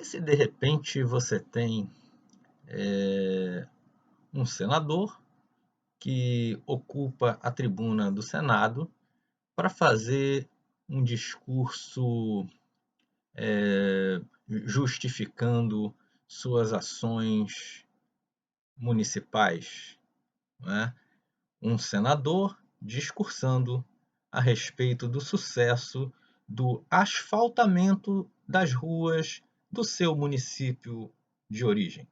E se de repente você tem um senador que ocupa a tribuna do Senado para fazer um discurso justificando suas ações municipais, não é? Um senador discursando a respeito do sucesso do asfaltamento das ruas do seu município de origem.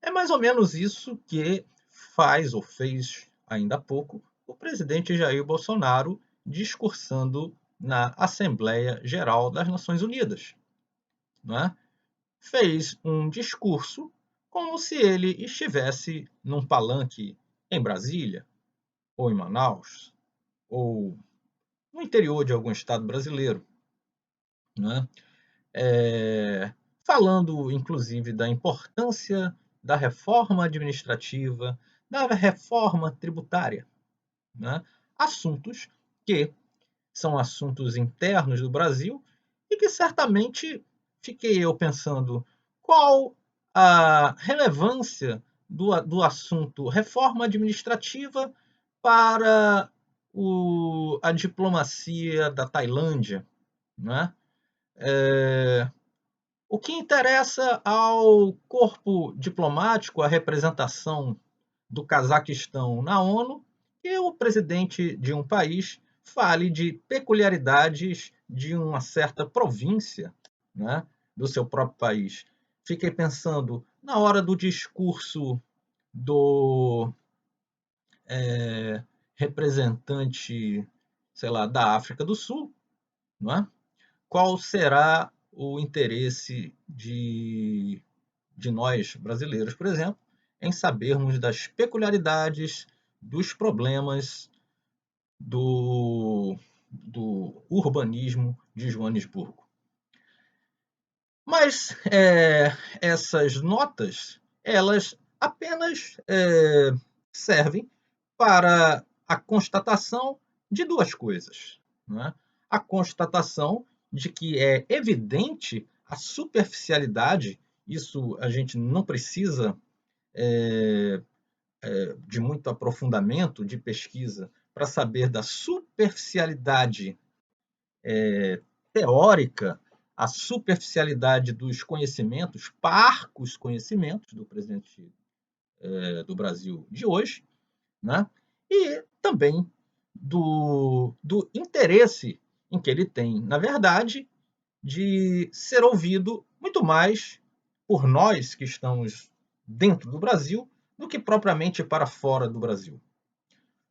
É mais ou menos isso que faz ou fez ainda há pouco o presidente Jair Bolsonaro discursando na Assembleia Geral das Nações Unidas. Não é? Fez um discurso como se ele estivesse num palanque em Brasília, ou em Manaus, ou no interior de algum estado brasileiro. Não é? Falando inclusive da importância da reforma administrativa, da reforma tributária, né? Assuntos que são assuntos internos do Brasil e que certamente fiquei eu pensando qual a relevância do assunto reforma administrativa para a diplomacia da Tailândia, né? O que interessa ao corpo diplomático, a representação do Cazaquistão na ONU, que o presidente de um país fale de peculiaridades de uma certa província, né, do seu próprio país. Fiquei pensando, na hora do discurso do representante, sei lá, da África do Sul, não é? Qual será o interesse de nós, brasileiros, por exemplo, em sabermos das peculiaridades, dos problemas do urbanismo de Joanesburgo. Mas essas notas, elas apenas servem para a constatação de duas coisas. Não é? A constatação de que é evidente a superficialidade, isso a gente não precisa de muito aprofundamento de pesquisa para saber da superficialidade teórica, a superficialidade dos conhecimentos, parcos conhecimentos do presidente do Brasil de hoje, né? E também do interesse em que ele tem, na verdade, de ser ouvido muito mais por nós que estamos dentro do Brasil do que propriamente para fora do Brasil.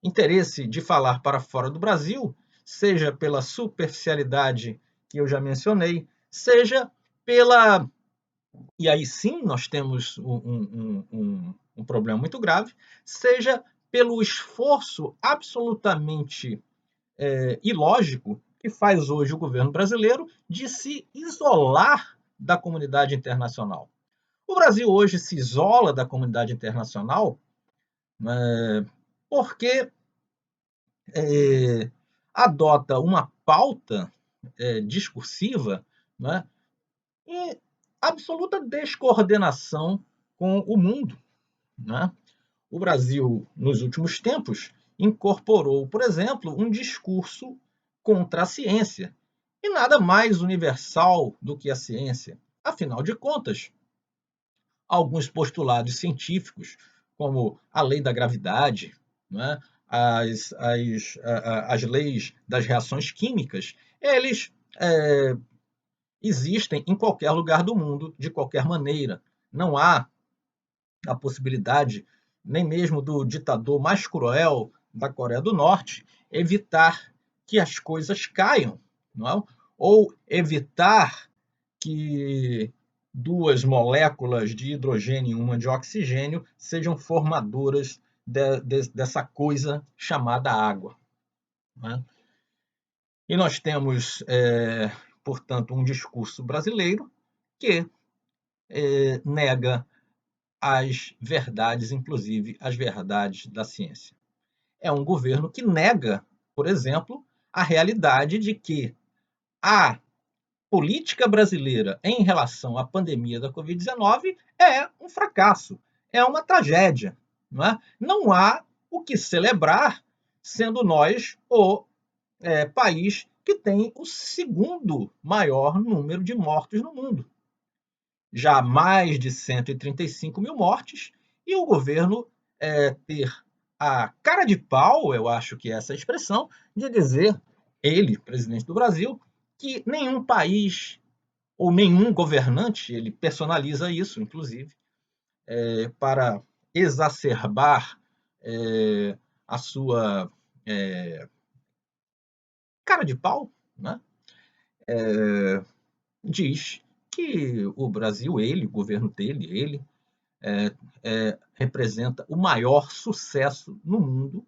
Interesse de falar para fora do Brasil, seja pela superficialidade que eu já mencionei, seja pela. E aí sim nós temos um problema muito grave, seja pelo esforço absolutamente ilógico que faz hoje o governo brasileiro de se isolar da comunidade internacional. O Brasil hoje se isola da comunidade internacional porque adota uma pauta discursiva, né, em absoluta descoordenação com o mundo. Né? O Brasil, nos últimos tempos, incorporou, por exemplo, um discurso contra a ciência. E nada mais universal do que a ciência. Afinal de contas, alguns postulados científicos, como a lei da gravidade, né, as leis das reações químicas, eles existem em qualquer lugar do mundo, de qualquer maneira. Não há a possibilidade, nem mesmo do ditador mais cruel da Coreia do Norte, evitar que as coisas caiam, não é? Ou evitar que duas moléculas de hidrogênio e uma de oxigênio sejam formadoras dessa coisa chamada água. Né? E nós temos, portanto, um discurso brasileiro que nega as verdades, inclusive as verdades da ciência. É um governo que nega, por exemplo, a realidade de que há política brasileira em relação à pandemia da Covid-19 é um fracasso, é uma tragédia. Não é? Não há o que celebrar, sendo nós o país que tem o segundo maior número de mortos no mundo. Já mais de 135 mil mortes, e o governo ter a cara de pau, eu acho que é essa expressão, de dizer, ele, presidente do Brasil, que nenhum país ou nenhum governante, ele personaliza isso, inclusive, para exacerbar a sua cara de pau, né? Diz que o Brasil, ele, o governo dele, ele, representa o maior sucesso no mundo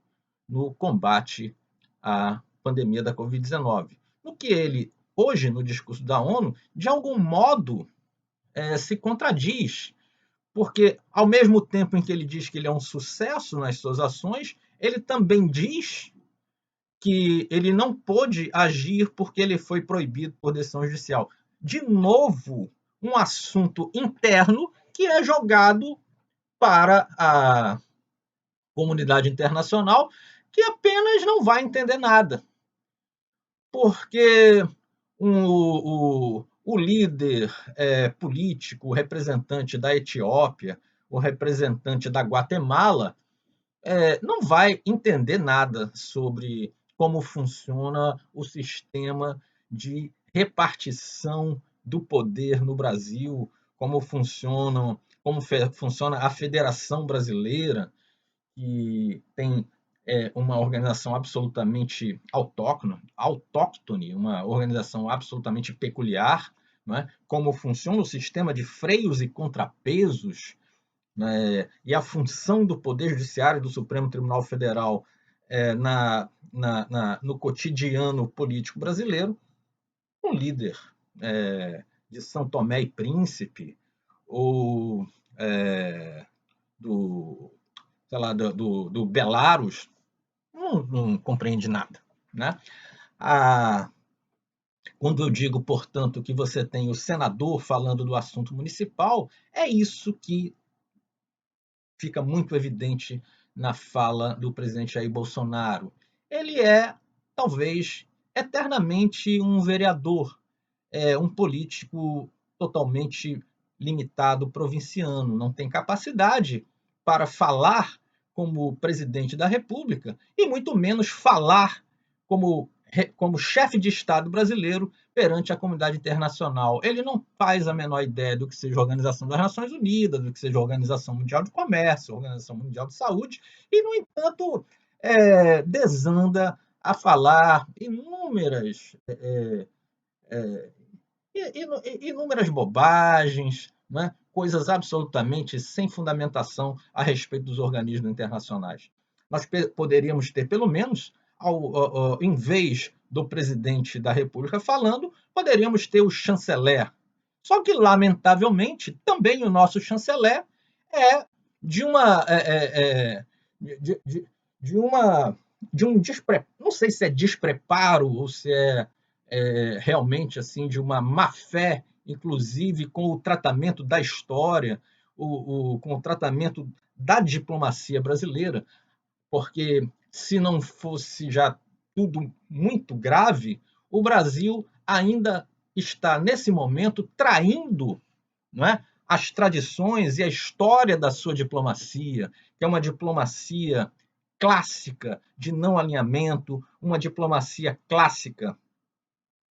no combate à pandemia da Covid-19. No que ele, hoje, no discurso da ONU, de algum modo se contradiz, porque, ao mesmo tempo em que ele diz que ele é um sucesso nas suas ações, ele também diz que ele não pôde agir porque ele foi proibido por decisão judicial. De novo, um assunto interno que é jogado para a comunidade internacional, que apenas não vai entender nada. Porque o líder político, o representante da Etiópia, o representante da Guatemala, não vai entender nada sobre como funciona o sistema de repartição do poder no Brasil, como funciona a Federação Brasileira, que tem uma organização absolutamente autóctone, uma organização absolutamente peculiar, não é? Como funciona o sistema de freios e contrapesos, né? E a função do Poder Judiciário do Supremo Tribunal Federal no cotidiano político brasileiro, um líder de São Tomé e Príncipe, ou do, sei lá, do Belarus, não compreende nada. Né? Quando eu digo, portanto, que você tem o senador falando do assunto municipal, é isso que fica muito evidente na fala do presidente Jair Bolsonaro. Ele é, talvez, eternamente um vereador, um político totalmente limitado, provinciano, não tem capacidade para falar como presidente da República e muito menos falar como chefe de Estado brasileiro perante a comunidade internacional. Ele não faz a menor ideia do que seja a Organização das Nações Unidas, do que seja a Organização Mundial de Comércio, a Organização Mundial de Saúde, e, no entanto, desanda a falar inúmeras bobagens, né? Coisas absolutamente sem fundamentação a respeito dos organismos internacionais. Nós poderíamos ter, pelo menos, em vez do presidente da República falando, poderíamos ter o chanceler. Só que, lamentavelmente, também o nosso chanceler é de uma. De uma de um não sei se é despreparo ou se realmente assim de uma má fé, inclusive com o tratamento da história, com o tratamento da diplomacia brasileira, porque se não fosse já tudo muito grave, o Brasil ainda está, nesse momento, traindo, não é, as tradições e a história da sua diplomacia, que é uma diplomacia clássica de não alinhamento, uma diplomacia clássica,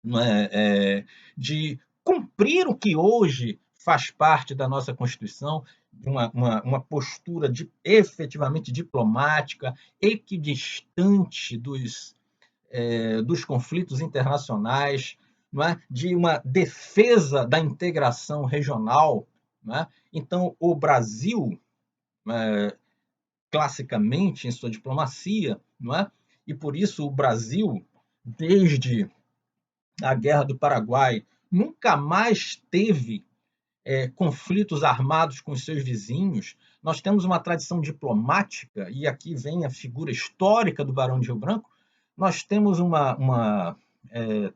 não é, de cumprir o que hoje faz parte da nossa Constituição, uma postura efetivamente diplomática, equidistante dos conflitos internacionais, não é? De uma defesa da integração regional. Não é? Então, o Brasil, classicamente, em sua diplomacia, não é? E por isso o Brasil, desde a Guerra do Paraguai, nunca mais teve conflitos armados com os seus vizinhos. Nós temos uma tradição diplomática, e aqui vem a figura histórica do Barão de Rio Branco. Nós temos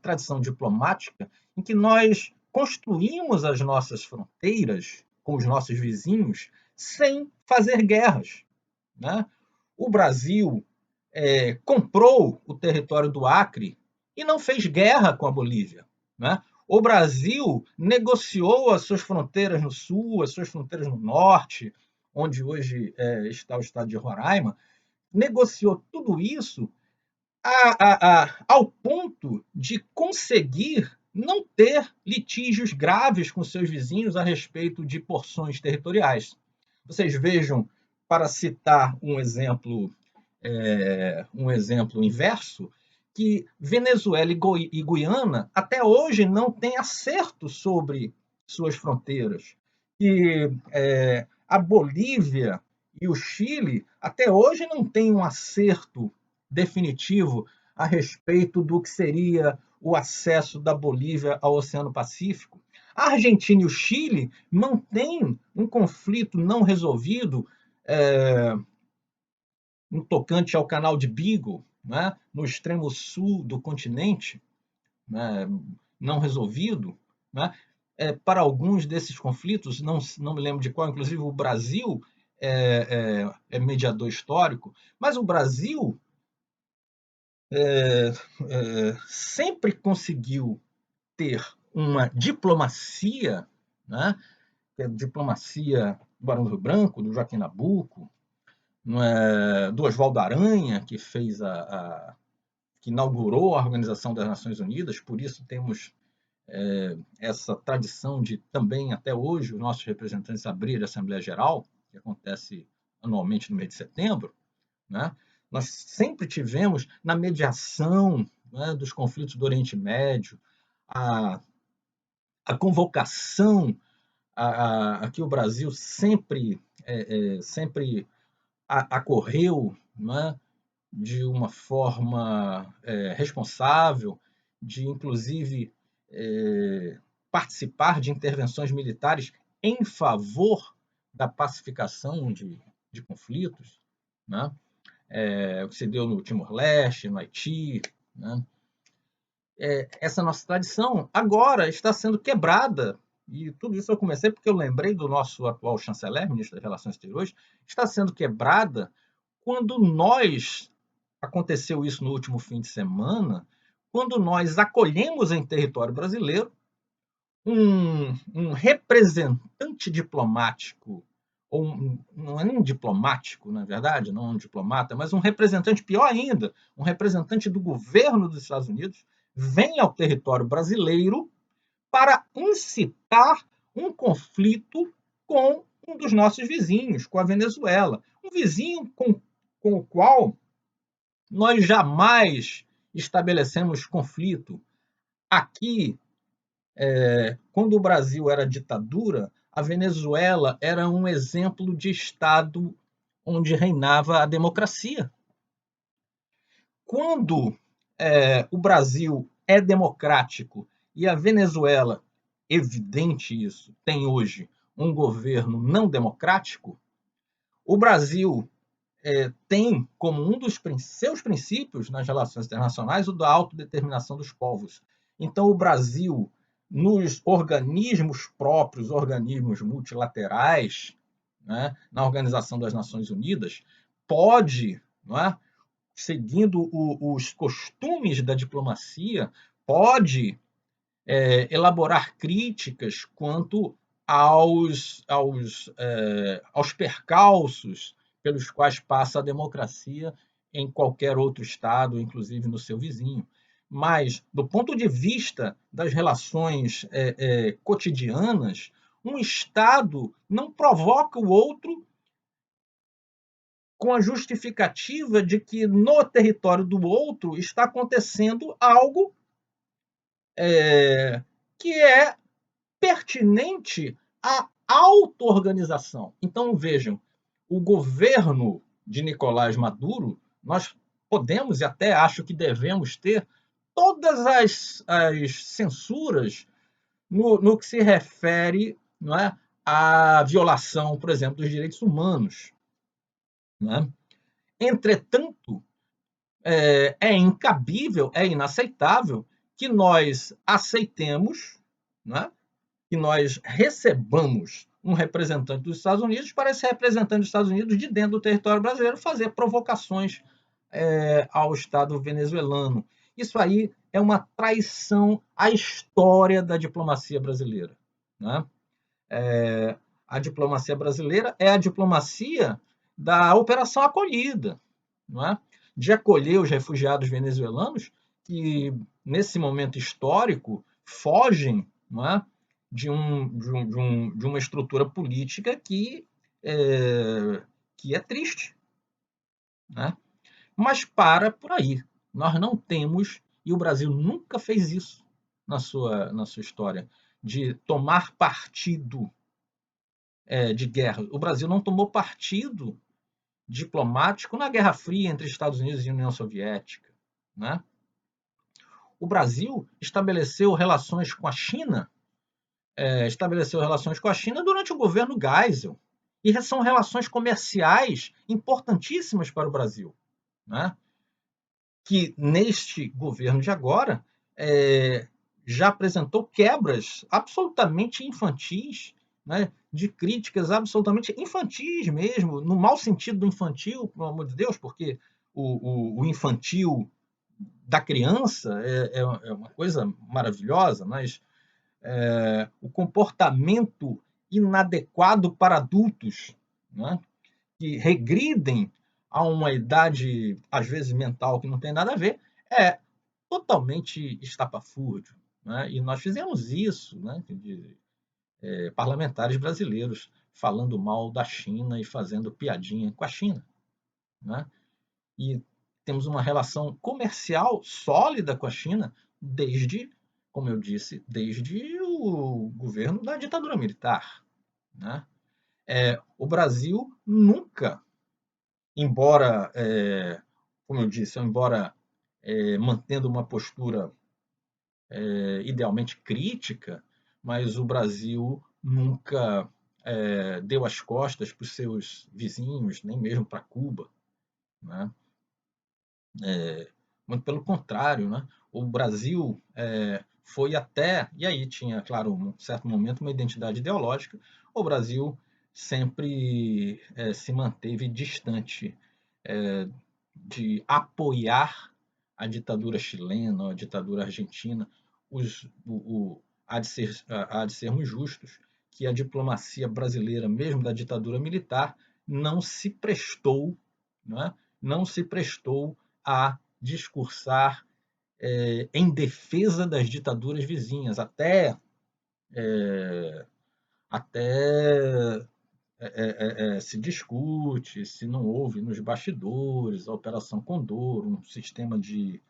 tradição diplomática em que nós construímos as nossas fronteiras com os nossos vizinhos sem fazer guerras, né? O Brasil comprou o território do Acre e não fez guerra com a Bolívia, né? O Brasil negociou as suas fronteiras no sul, as suas fronteiras no norte, onde hoje está o estado de Roraima, negociou tudo isso ao ponto de conseguir não ter litígios graves com seus vizinhos a respeito de porções territoriais. Vocês vejam, para citar um exemplo inverso, que Venezuela e Guiana até hoje não têm acerto sobre suas fronteiras. E a Bolívia e o Chile até hoje não têm um acerto definitivo a respeito do que seria o acesso da Bolívia ao Oceano Pacífico. A Argentina e o Chile mantêm um conflito não resolvido no tocante ao canal de Beagle, né, no extremo sul do continente, né, não resolvido. Né? Para alguns desses conflitos, não me lembro de qual, inclusive o Brasil é mediador histórico, mas o Brasil sempre conseguiu ter uma diplomacia, né, que é a diplomacia do Barão do Rio Branco, do Joaquim Nabuco, do Oswaldo Aranha, que que inaugurou a Organização das Nações Unidas, por isso temos essa tradição de também, até hoje, os nossos representantes abrirem a Assembleia Geral, que acontece anualmente no mês de setembro. Né? Nós sempre tivemos na mediação, né, dos conflitos do Oriente Médio, a convocação a que o Brasil sempre acorreu, né, de uma forma responsável, de inclusive participar de intervenções militares em favor da pacificação de conflitos, né? O que se deu no Timor-Leste, no Haiti. Né? Essa nossa tradição agora está sendo quebrada, e tudo isso eu comecei porque eu lembrei do nosso atual chanceler, ministro das Relações Exteriores, está sendo quebrada quando aconteceu isso no último fim de semana, quando nós acolhemos em território brasileiro um representante diplomático, não é nem diplomático, na verdade, não um diplomata, mas um representante, pior ainda, um representante do governo dos Estados Unidos, vem ao território brasileiro para incitar um conflito com um dos nossos vizinhos, com a Venezuela. Um vizinho com o qual nós jamais estabelecemos conflito. Aqui, quando o Brasil era ditadura, a Venezuela era um exemplo de Estado onde reinava a democracia. Quando o Brasil é democrático e a Venezuela, evidente isso, tem hoje um governo não democrático, o Brasil tem como um dos seus princípios nas relações internacionais o da autodeterminação dos povos. Então, o Brasil, nos organismos próprios, organismos multilaterais, né, na Organização das Nações Unidas, pode, não é, seguindo os costumes da diplomacia, pode elaborar críticas quanto aos percalços pelos quais passa a democracia em qualquer outro estado, inclusive no seu vizinho. Mas, do ponto de vista das relações cotidianas, um Estado não provoca o outro com a justificativa de que no território do outro está acontecendo algo que é pertinente à auto-organização. Então, vejam, o governo de Nicolás Maduro, nós podemos e até acho que devemos ter todas as censuras no que se refere, não é, à violação, por exemplo, dos direitos humanos. Não é? Entretanto, é incabível, é inaceitável que nós aceitemos, né, que nós recebamos um representante dos Estados Unidos para esse representante dos Estados Unidos de dentro do território brasileiro fazer provocações ao Estado venezuelano. Isso aí é uma traição à história da diplomacia brasileira, né? A diplomacia brasileira é a diplomacia da operação acolhida, não é? De acolher os refugiados venezuelanos que, nesse momento histórico, fogem, não é? De uma estrutura política que é triste, né? Mas para por aí. Nós não temos, e o Brasil nunca fez isso na sua história, de tomar partido de guerra. O Brasil não tomou partido diplomático na Guerra Fria entre Estados Unidos e União Soviética, né? O Brasil estabeleceu relações com a China durante o governo Geisel, e são relações comerciais importantíssimas para o Brasil, né? Que neste governo de agora já apresentou quebras absolutamente infantis, né, de críticas absolutamente infantis mesmo, no mau sentido do infantil, pelo amor de Deus, porque o infantil da criança é uma coisa maravilhosa, mas o comportamento inadequado para adultos, né, que regridem a uma idade, às vezes, mental que não tem nada a ver, é totalmente estapafúrdio. Né? E nós fizemos isso, né, de parlamentares brasileiros falando mal da China e fazendo piadinha com a China. Né? E temos uma relação comercial sólida com a China desde, como eu disse, desde o governo da ditadura militar. Né? O Brasil nunca, embora, como eu disse, embora mantendo uma postura idealmente crítica, mas o Brasil nunca deu as costas para os seus vizinhos, nem mesmo para Cuba. Né? Muito pelo contrário, né? O Brasil foi até, e aí tinha, claro, um certo momento, uma identidade ideológica, o Brasil sempre se manteve distante de apoiar a ditadura chilena, a ditadura argentina. Há de sermos justos que a diplomacia brasileira, mesmo da ditadura militar, não se prestou, não é? Não se prestou a discursar em defesa das ditaduras vizinhas, até se discute se não houve nos bastidores a Operação Condor, um sistema de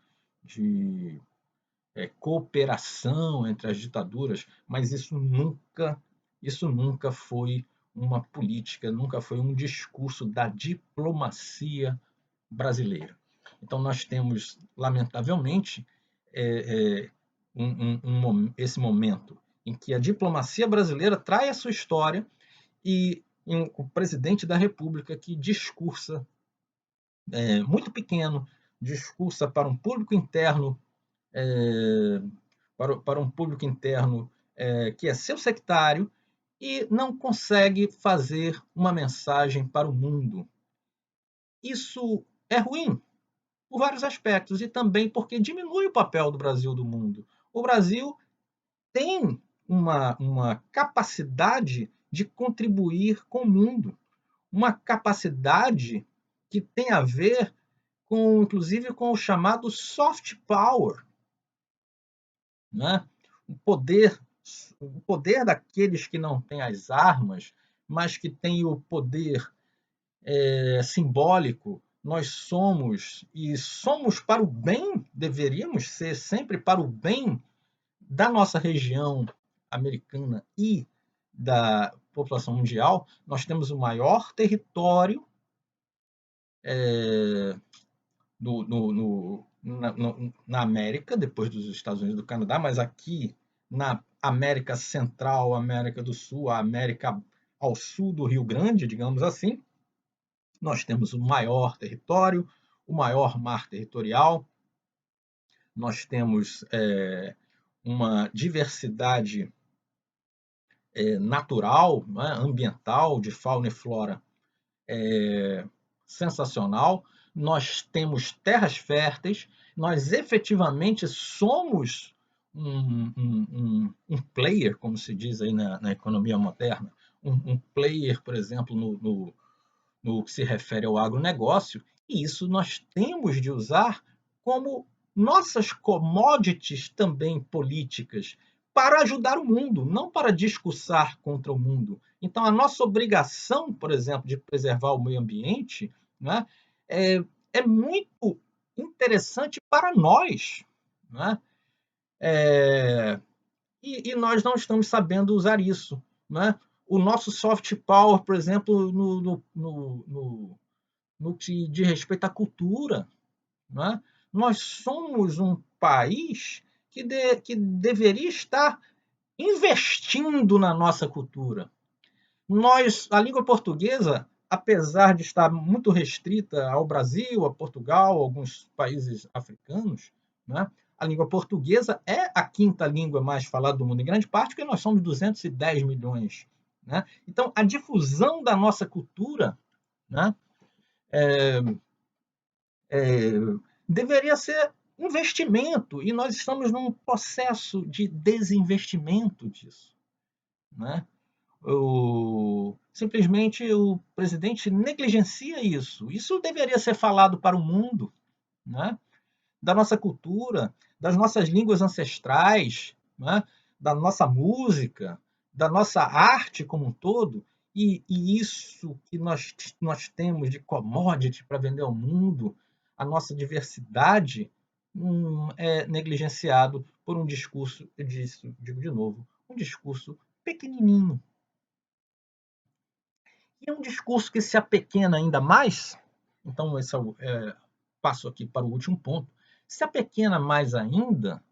cooperação entre as ditaduras, mas isso nunca foi uma política, nunca foi um discurso da diplomacia brasileira. Então nós temos, lamentavelmente, esse momento em que a diplomacia brasileira trai a sua história e o presidente da República que discursa muito pequeno, discursa para um público interno, para um público interno que é seu sectário e não consegue fazer uma mensagem para o mundo. Isso é ruim por vários aspectos e também porque diminui o papel do Brasil do mundo. O Brasil tem uma capacidade de contribuir com o mundo, uma capacidade que tem a ver inclusive com o chamado soft power, né? o poder, o poder daqueles que não têm as armas, mas que têm o poder simbólico. Nós somos, e somos para o bem, deveríamos ser sempre para o bem da nossa região americana e da população mundial. Nós temos o maior território na América, depois dos Estados Unidos e do Canadá, mas aqui na América Central, América do Sul, a América ao sul do Rio Grande, digamos assim, nós temos o maior território, o maior mar territorial, nós temos uma diversidade natural, né, ambiental, de fauna e flora sensacional. Nós temos terras férteis, nós efetivamente somos um player, como se diz aí na economia moderna, um player, por exemplo, no que se refere ao agronegócio, e isso nós temos de usar como nossas commodities também políticas para ajudar o mundo, não para discursar contra o mundo. Então, a nossa obrigação, por exemplo, de preservar o meio ambiente, né, é muito interessante para nós. Né? E nós não estamos sabendo usar isso. Né? O nosso soft power, por exemplo, no que diz respeito à cultura. Né? Nós somos um país que deveria estar investindo na nossa cultura. A língua portuguesa, apesar de estar muito restrita ao Brasil, a Portugal, alguns países africanos, né? A língua portuguesa é a quinta língua mais falada do mundo, em grande parte porque nós somos 210 milhões. Né? Então, a difusão da nossa cultura, né, deveria ser investimento, e nós estamos num processo de desinvestimento disso. Né? Simplesmente o presidente negligencia isso. Isso deveria ser falado para o mundo, né? Da nossa cultura, das nossas línguas ancestrais, né? Da nossa música, da nossa arte como um todo. E isso que nós temos de commodity para vender ao mundo, a nossa diversidade, é negligenciado por um discurso, eu digo de novo, um discurso pequenininho. E é um discurso que se apequena ainda mais, então passo aqui para o último ponto, se apequena mais ainda,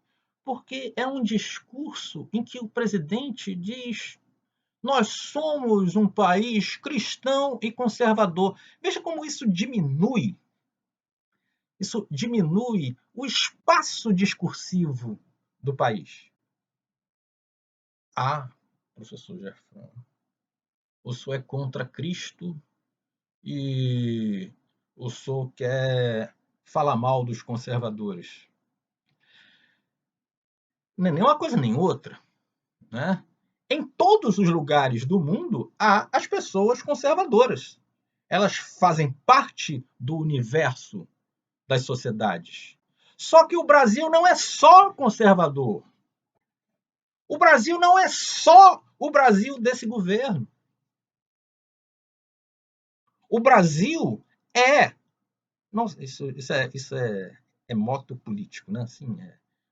porque é um discurso em que o presidente diz: nós somos um país cristão e conservador. Veja como isso diminui o espaço discursivo do país. Ah, professor Jefferson, o senhor é contra Cristo e o senhor quer falar mal dos conservadores. Não é nem uma coisa nem outra. Né? Em todos os lugares do mundo há as pessoas conservadoras. Elas fazem parte do universo das sociedades. Só que o Brasil não é só conservador. O Brasil não é só o Brasil desse governo. O Brasil é. Nossa, isso é moto político, né? Assim,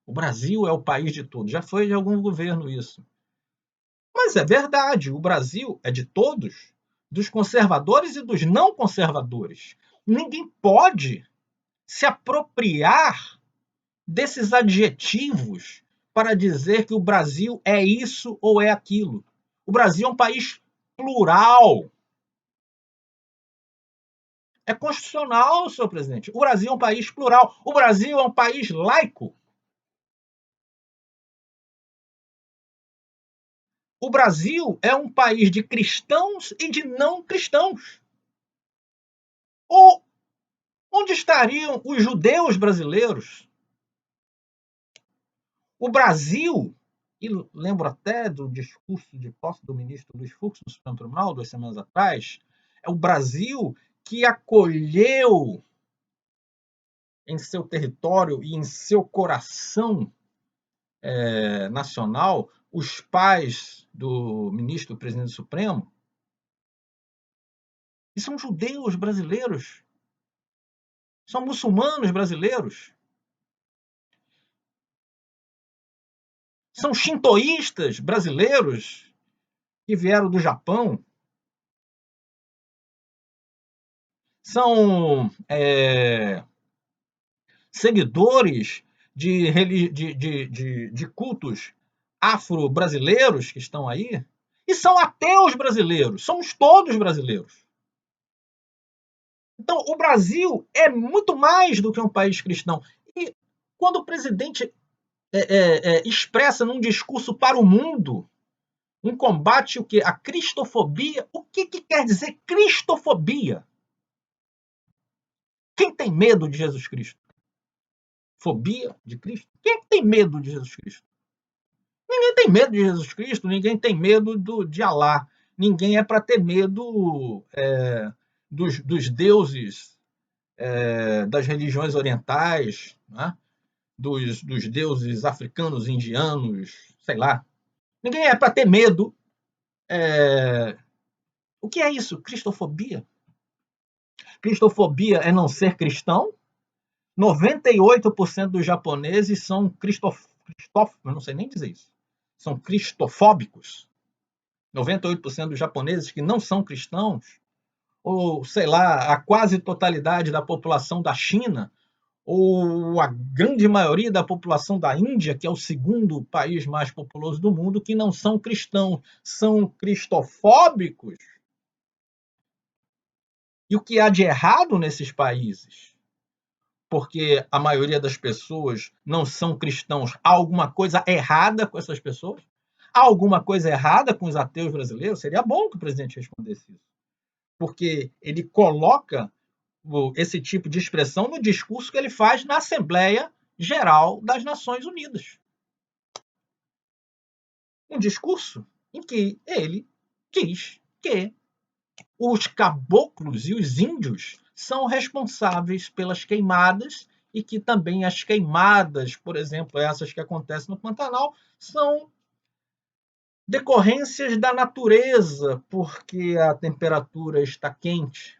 o Brasil é o país de todos. Já foi de algum governo isso. Mas é verdade, o Brasil é de todos, dos conservadores e dos não conservadores. Ninguém pode se apropriar desses adjetivos para dizer que o Brasil é isso ou é aquilo. O Brasil é um país plural. É constitucional, senhor presidente. O Brasil é um país plural. O Brasil é um país laico. O Brasil é um país de cristãos e de não cristãos. Ou onde estariam os judeus brasileiros? O Brasil, e lembro até do discurso de posse do ministro Luiz Fux no Supremo Tribunal, 2 semanas atrás, é o Brasil que acolheu em seu território e em seu coração nacional os pais do ministro presidente do Supremo. E são judeus brasileiros, são muçulmanos brasileiros, são shintoístas brasileiros que vieram do Japão, são seguidores de cultos afro-brasileiros que estão aí, e são ateus brasileiros, somos todos brasileiros. Então, o Brasil é muito mais do que um país cristão. E Quando o presidente expressa num discurso para o mundo um combate o quê? A cristofobia. O que quer dizer cristofobia? Quem tem medo de Jesus Cristo? Fobia de Cristo? Quem é que tem medo de Jesus Cristo? Ninguém tem medo de Jesus Cristo, ninguém tem medo de Alá. Ninguém é para ter medo dos deuses das religiões orientais, né? dos deuses africanos, indianos, sei lá. Ninguém é para ter medo. O que é isso? Cristofobia? Cristofobia é não ser cristão? 98% dos japoneses são eu não sei nem dizer isso. São cristofóbicos. 98% dos japoneses que não são cristãos, ou sei lá, a quase totalidade da população da China, ou a grande maioria da população da Índia, que é o segundo país mais populoso do mundo, que não são cristãos, são cristofóbicos. E o que há de errado nesses países? Porque a maioria das pessoas não são cristãos. Há alguma coisa errada com essas pessoas? Há alguma coisa errada com os ateus brasileiros? Seria bom que o presidente respondesse isso. Porque ele coloca esse tipo de expressão no discurso que ele faz na Assembleia Geral das Nações Unidas. Um discurso em que ele diz que os caboclos e os índios são responsáveis pelas queimadas e que também as queimadas, por exemplo, essas que acontecem no Pantanal, são decorrências da natureza, porque a temperatura está quente.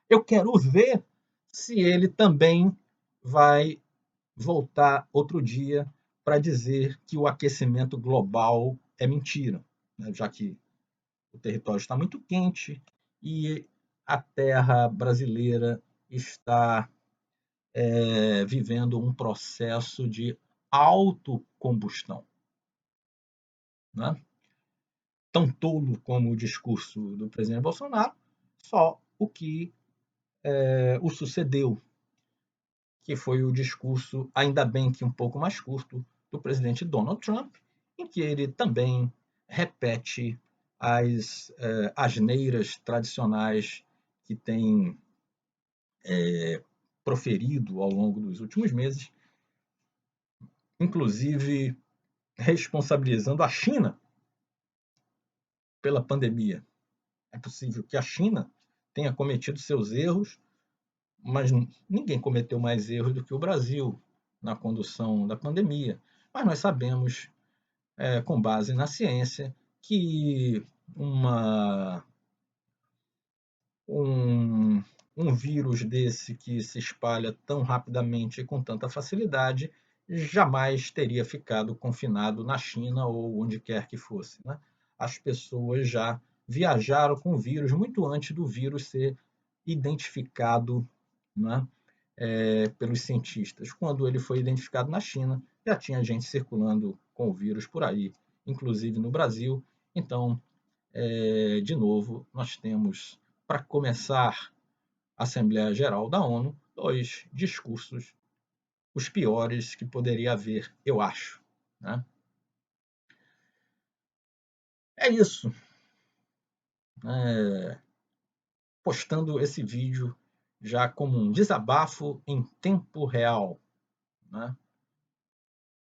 Eu quero ver se ele também vai voltar outro dia para dizer que o aquecimento global é mentira, né? Já que o território está muito quente e a terra brasileira está vivendo um processo de autocombustão. Né? Tão tolo como o discurso do presidente Bolsonaro, só o que o sucedeu, que foi o discurso, ainda bem que um pouco mais curto, do presidente Donald Trump, em que ele também repete as asneiras tradicionais que tem proferido ao longo dos últimos meses, inclusive responsabilizando a China pela pandemia. É possível que a China tenha cometido seus erros, mas ninguém cometeu mais erros do que o Brasil na condução da pandemia. Mas nós sabemos, com base na ciência, que um vírus desse que se espalha tão rapidamente e com tanta facilidade jamais teria ficado confinado na China ou onde quer que fosse. Né? As pessoas já viajaram com o vírus muito antes do vírus ser identificado, né, pelos cientistas. Quando ele foi identificado na China, já tinha gente circulando com o vírus por aí, inclusive no Brasil. Então, de novo, nós temos, para começar a Assembleia Geral da ONU, dois discursos, os piores que poderia haver, eu acho. Né? É isso. Postando esse vídeo já como um desabafo em tempo real. Né?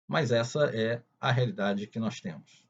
Mas essa é a realidade que nós temos.